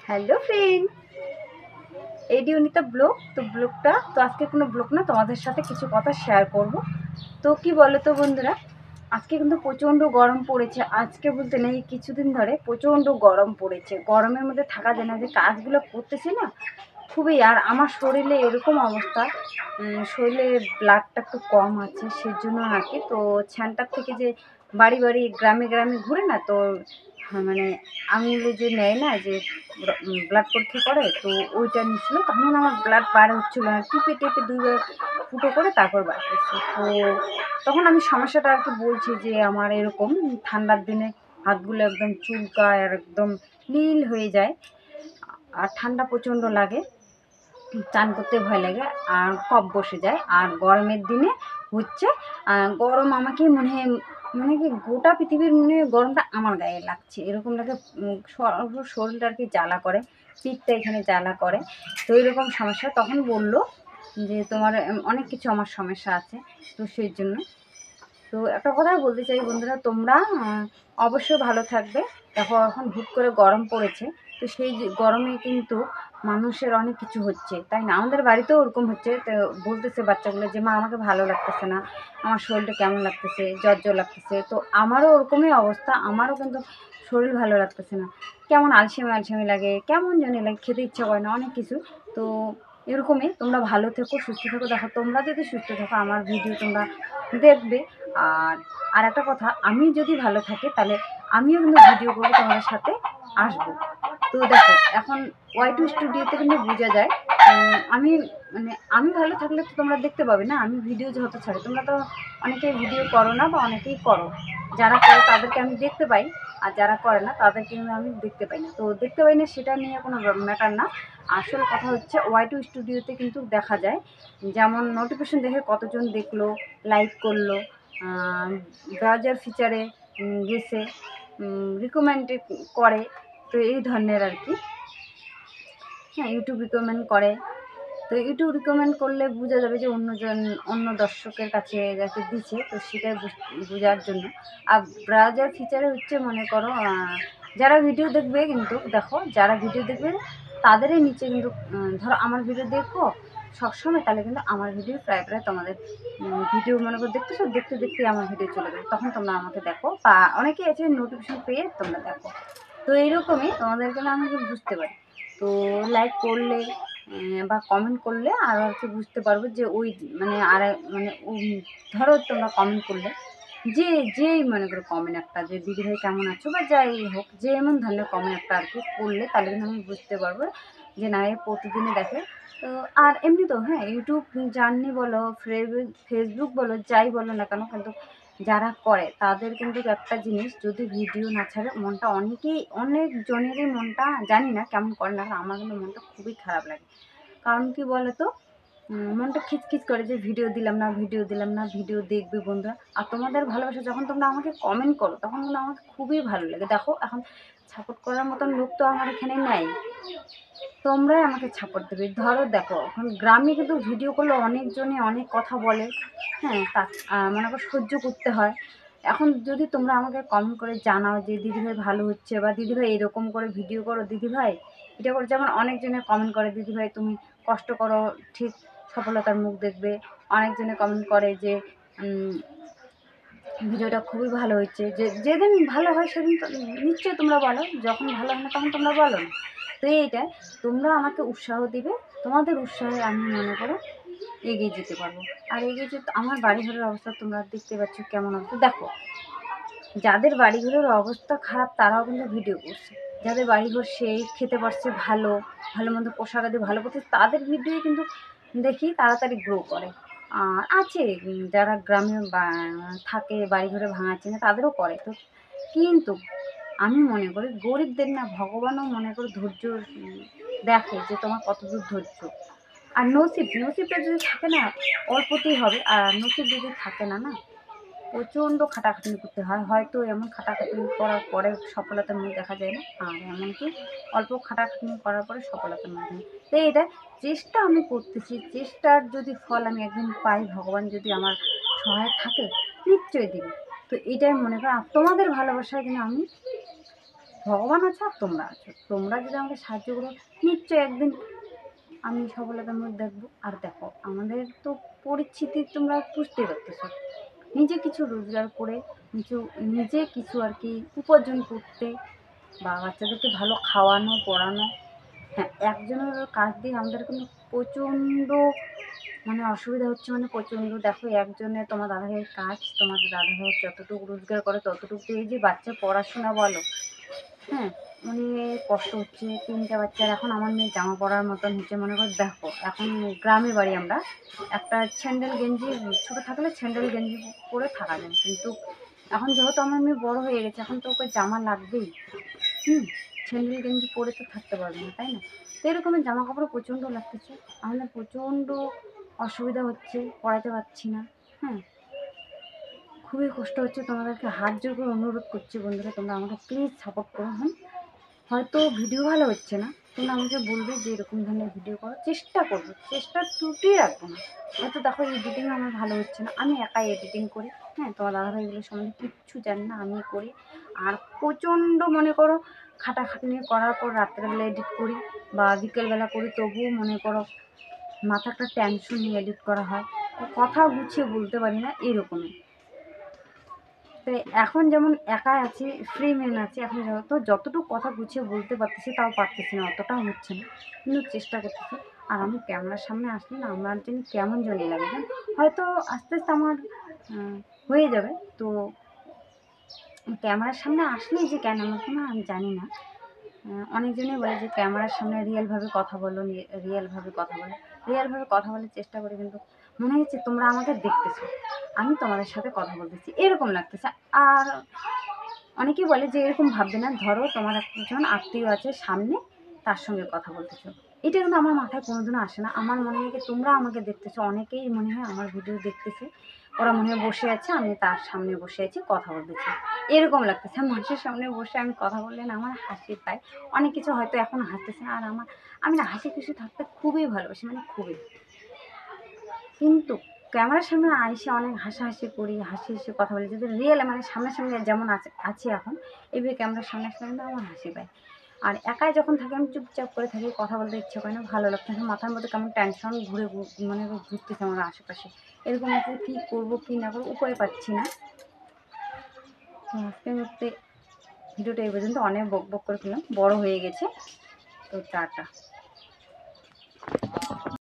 Hello friend, এডি Anita blog. তো ব্লগটা তো আজকে কোনো ব্লগ না, তোমাদের সাথে কিছু কথা শেয়ার করব। তো কি বলো তো বন্ধুরা, আজকে কিন্তু প্রচণ্ড গরম পড়েছে। আজকে বলতে নেই, কিছুদিন ধরে প্রচণ্ড গরম পড়েছে। গরমের মধ্যে থাকা যায় না, যে কাজগুলো করতেছি না খুবই। আর আমার শরীরে এরকম অবস্থা, শরীরে ব্লাডটা একটু কম আছে, সেজন্য আর কি। তো সেন্টার থেকে যে বাড়ি বাড়ি গ্রামে গ্রামে ঘুরে না, তো মানে আঙুলে যে নেয় না, যে ব্লাড পরীক্ষা করে, তো ওইটা নিচ্ছিল। তখন আমার ব্লাড বার হচ্ছিলো না, টিপে টিপে দুইবার ফুটো করে তারপর বার করছে। তো তখন আমি সমস্যাটা আর কি বলছি, যে আমার এরকম ঠান্ডার দিনে হাতগুলো একদম চুলকায় আর একদম নীল হয়ে যায়, আর ঠান্ডা প্রচণ্ড লাগে, চান করতে ভয় লাগে, আর কফ বসে যায়। আর গরমের দিনে হচ্ছে গরম আমাকে মনে হয়, মানে কি গোটা পৃথিবীর মনে হয় গরমটা আমার গায়ে লাগছে এরকম লাগে। শরীরটা আর কি জ্বালা করে, পিঠটা এখানে জ্বালা করে। তো এরকম সমস্যা। তখন বললো যে তোমার অনেক কিছু আমার সমস্যা আছে, তো সেই জন্য। তো একটা কথা বলতে চাই বন্ধুরা, তোমরা অবশ্যই ভালো থাকবে। দেখো এখন হুট করে গরম পড়েছে, তো সেই গরমে কিন্তু মানুষের অনেক কিছু হচ্ছে, তাই না? আমাদের বাড়িতেও ওরকম হচ্ছে। তো বলতেছে বাচ্চাগুলো যে মা আমাকে ভালো লাগতেছে না, আমার শরীরটা কেমন লাগতেছে, জ্বর জ্বর লাগতেছে। তো আমারও ওরকমই অবস্থা, আমারও কিন্তু শরীর ভালো লাগতেছে না, কেমন আলসেমি আলসেমি লাগে, কেমন জানি লাগে, খেতে ইচ্ছা করে না, অনেক কিছু। তো এরকমই, তোমরা ভালো থেকো, সুস্থ থেকো। দেখো তোমরা যদি সুস্থ থাকো, আমার ভিডিও তোমরা দেখবে। আর আর একটা কথা, আমি যদি ভালো থাকি তাহলে আমিও কিন্তু ভিডিও করবো, তোমাদের সাথে আসবো। তো দেখো এখন ওয়াই2 স্টুডিওতে কিন্তু বোঝা যায়, আমি মানে আমি ভালো থাকলে তো তোমরা দেখতে পাবে না, আমি ভিডিও যেহেতু ছাড়ি। তোমরা তো অনেকেই ভিডিও করো না, বা অনেকেই করো, যারা করে তাদেরকে আমি দেখতে পাই, আর যারা করে না তাদেরকে কিন্তু আমি দেখতে পাই না। তো দেখতে পাই না সেটা নিয়ে কোনো ম্যাটার না। আসল কথা হচ্ছে ওয়াই2 স্টুডিওতে কিন্তু দেখা যায়, যেমন নোটিফিকেশন দেখে কতজন দেখলো, লাইক করলো, ব্রাউজার ফিচারে গেছে, রিকমেন্ড করে। তো এই ধরনের আর কি। হ্যাঁ, ইউটিউব রিকমেন্ড করে। তো ইউটিউব রিকমেন্ড করলে বোঝা যাবে যে অন্য দর্শকের কাছে যাকে দিচ্ছে, তো সেটাই বোঝার জন্য। আর ব্রাউজার ফিচারে হচ্ছে, মনে করো যারা ভিডিও দেখবে, কিন্তু দেখো যারা ভিডিও দেখবে তাদেরই নিচে কিন্তু ধরো আমার ভিডিও দেখো সবসময়, তাহলে কিন্তু আমার ভিডিও প্রায় প্রায় তোমাদের ভিডিও মনে করো দেখতেছো, দেখতে দেখতে আমার ভিডিও চলে যাবে, তখন তোমরা আমাকে দেখো। বা অনেকেই আছে নোটিফিকেশন পেয়ে তোমরা দেখো। তো এইরকমই তোমাদেরকে না আমি বুঝতে পারি। তো লাইক করলে বা কমেন্ট করলে আরও আর কি বুঝতে পারবো যে ওই মানে আর মানে ধরো তোমরা কমেন্ট করলে, যেই মনে করো কমেন্ট একটা, যে দিদিভাই কেমন আছো, বা যাই হোক, যে এমন ধরনের কমেন্ট একটা আর কি করলে, তাহলে কিন্তু আমি বুঝতে পারবো যে না, এ প্রতিদিনে দেখে। তো আর এমনি তো হ্যাঁ, ইউটিউব জার্নি বলো, ফেসবুক বলো, যাই বলো না কেন, কিন্তু যারা করে তাদের কিন্তু একটা জিনিস, যদি ভিডিও না ছাড়ে মনটা অনেক জনেরই মনটা জানি না কেমন করে না, আমার কিন্তু মনটা খুবই খারাপ লাগে। কারণ কি বলো তো, মনটা খিচখিচ করে যে ভিডিও দিলাম না, ভিডিও দিলাম না, ভিডিও দেখবে বন্ধুরা। আর তোমাদের ভালোবাসা যখন তোমরা আমাকে কমেন্ট করো, তখন কিন্তু আমাকে খুবই ভালো লাগে। দেখো এখন সাপোর্ট করার মতন লোক তো আমার এখানে নেই, তোমরাই আমাকে সাপোর্ট দেবে। ধরো দেখো এখন গ্রামে কিন্তু ভিডিও করলে অনেকজনে অনেক কথা বলে, হ্যাঁ, তা মনে করো সহ্য করতে হয়। এখন যদি তোমরা আমাকে কমেন্ট করে জানাও যে দিদিভাই ভালো হচ্ছে, বা দিদিভাই এরকম করে ভিডিও করো, দিদিভাই এটা করে, যেমন অনেকজনে কমেন্ট করে দিদিভাই তুমি কষ্ট করো, ঠিক সফলতার মুখ দেখবে। অনেকজনে কমেন্ট করে যে ভিডিওটা খুবই ভালো হয়েছে। যেদিন ভালো হয় সেদিন তো নিশ্চয়ই তোমরা বলো, যখন ভালো হয় না তখন তোমরা বলো না। তো এইটা তোমরা আমাকে উৎসাহ দিবে, তোমাদের উৎসাহে আমি মনে করো এগিয়ে যেতে পারবো। আর এগিয়ে যেতে আমার বাড়িঘরের অবস্থা তোমরা দেখতে পাচ্ছ কেমন অবস্থা। দেখো যাদের বাড়িঘরের অবস্থা খারাপ তারাও কিন্তু ভিডিও করছে, যাদের বাড়িঘর সেই খেতে পারছে ভালো, ভালো মন্দ পোশাক আদি ভালো করছে, তাদের ভিডিও কিন্তু দেখি তাড়াতাড়ি গ্রো করে। আর আছে যারা গ্রামে থাকে, বাড়িঘরে ভাঙাচ্ছে না, তাদেরও করে। তো কিন্তু আমি মনে করি গরিবদের না ভগবানও মনে করি ধৈর্য দেখে, যে তোমার কতদূর ধৈর্য। আর নসিবটা যদি থাকে না, অল্পতেই হবে। আর নসিব যদি থাকে না, না প্রচণ্ড খাটাখাটনি করতে হয়, হয়তো এমন খাটাখাটনি করার পরে সফলতার মুখ দেখা যায় না, আর এমনকি অল্প খাটাখাটনি করার পরে সফলতার মুখ দেখা যায়। তো এটা চেষ্টা আমি করতেছি, চেষ্টার যদি ফল আমি একদিন পাই, ভগবান যদি আমার সহায় থাকে নিশ্চয়ই দিবে। তো এটাই মনে করো, আর তোমাদের ভালোবাসায় কিন্তু আমি ভগবান আছে আর তোমরা আছো, তোমরা যদি আমাকে সাহায্য করো নিশ্চয়ই একদিন আমি সফলতার মধ্যে দেখবো। আর দেখো আমাদের তো পরিস্থিতি তোমরা বুঝতেই পারতেছো, নিজে কিছু রোজগার করে নিজে কিছু আর কি উপার্জন করতে বা বাচ্চাদেরকে ভালো খাওয়ানো পড়ানো। হ্যাঁ, একজনের কাজ দিয়ে আমাদের কিন্তু প্রচণ্ড মানে অসুবিধা হচ্ছে, মানে প্রচণ্ড। দেখো একজনে তোমার দাদাভাইয়ের কাজ, তোমাদের দাদাভাইয়ের যতটুকু রোজগার করে ততটুকু এই যে বাচ্চা পড়াশোনা বলো, হ্যাঁ, মানে কষ্ট হচ্ছে। 3টে বাচ্চার এখন আমার মেয়ে জামা পরার মতন হচ্ছে, মনে করো দেখো এখন গ্রামে বাড়ি আমরা, একটা স্যান্ডেল গেঞ্জি ছোটো থাকলে স্যান্ডেল গেঞ্জি পরে থাকা যায়, কিন্তু এখন যেহেতু আমার মেয়ে বড়ো হয়ে গেছে এখন তো ওকে জামা লাগবেই। স্যান্ডেল গেঞ্জি পরে তো থাকতে পারবে না, তাই না? তো এরকমের জামা কাপড় প্রচণ্ড লাগতেছে, আমাদের প্রচণ্ড অসুবিধা হচ্ছে, পড়াতে পারছি না। হ্যাঁ, খুবই কষ্ট হচ্ছে। তোমাদেরকে হাত জোর করে অনুরোধ করছি বন্ধুরা, তোমরা আমাকে প্লিজ সাপোর্ট করো। হয়তো ভিডিও ভালো হচ্ছে না, তোমরা আমাকে বলবে যে এরকম ধরনের ভিডিও করার চেষ্টা করবো, চেষ্টার ত্রুটি রাখবো না। হয়তো দেখো এডিটিং আমার ভালো হচ্ছে না, আমি একাই এডিটিং করি। হ্যাঁ, তোমার দাদাভাইগুলো সম্বন্ধে কিচ্ছু জানি না, আমি করি। আর প্রচণ্ড মনে করো খাটাখাটনি করার পর রাত্রেবেলা এডিট করি বা বিকেলবেলা করি, তবুও মনে করো মাথা একটা টেনশন নিয়ে এডিট করা হয়, কথা গুছিয়ে বলতে পারি না এরকমই। তো এখন যেমন একা আছি, ফ্রি ম্যান আছি, এখন যতটুকু কথা গুছিয়ে বলতে পারতেছি তাও পারতেছি না, অতটাও হচ্ছে না, কিন্তু চেষ্টা করতেছি। আর আমি ক্যামেরার সামনে আসলে না আমার জন্য কেমন জানি লাগে, হয়তো আস্তে আস্তে আমার হয়ে যাবে। তো ক্যামেরার সামনে আসলেই যে কেন আমার না আমি জানি না। অনেকজনই বলে যে ক্যামেরার সামনে রিয়েলভাবে কথা বলো, রিয়েলভাবে কথা বলো, রিয়েলভাবে কথা বলার চেষ্টা করি, কিন্তু মনে হচ্ছে তোমরা আমাকে দেখতেছো, আমি তোমাদের সাথে কথা বলতেছি এরকম লাগতেছে। আর অনেকেই বলে যে এরকম ভাববে না, ধরো তোমার একজন আত্মীয় আছে সামনে, তার সঙ্গে কথা বলতেছো, এটা কিন্তু আমার মাথায় কোনোদিনও আসে না। আমার মনে হয় কি তোমরা আমাকে দেখতেছো, অনেকেই মনে হয় আমার ভিডিও দেখতেছে, ওরা মনে হয় বসে আছে, আমি তার সামনে বসে আছি কথা বলতেছি এরকম লাগতেছে। মানুষের সামনে বসে আমি কথা বললে না আমার হাসি পায়, অনেক কিছু হয়তো এখন হাসতেছে না। আর আমি না হাসি খুশি থাকতে খুবই ভালোবাসি, মানে খুবই। কিন্তু ক্যামেরার সামনে আইসে অনেক হাসাহাসি করি, হাসি হাসি কথা বলি, যদি রিয়েল মানে সামনাসামনি যেমন আছি এখন, এইভাবে ক্যামেরার সামনে আসলে কিন্তু আমার হাসি পায়। আর একাই যখন থাকি আমি চুপচাপ করে থাকি, কথা বলতে ইচ্ছে করে না, ভালো লাগছে না, মাথার মধ্যে কেমন টেনশন মানে ঘুরতেছে আমার আশেপাশে, এরকম আছে কী করবো কী না করবো উপায় পাচ্ছি না। তো আজকের মধ্যে ভিডিওটা এই পর্যন্ত, অনেক বক বক করে ফেললাম, বড় হয়ে গেছে। তো টাটা।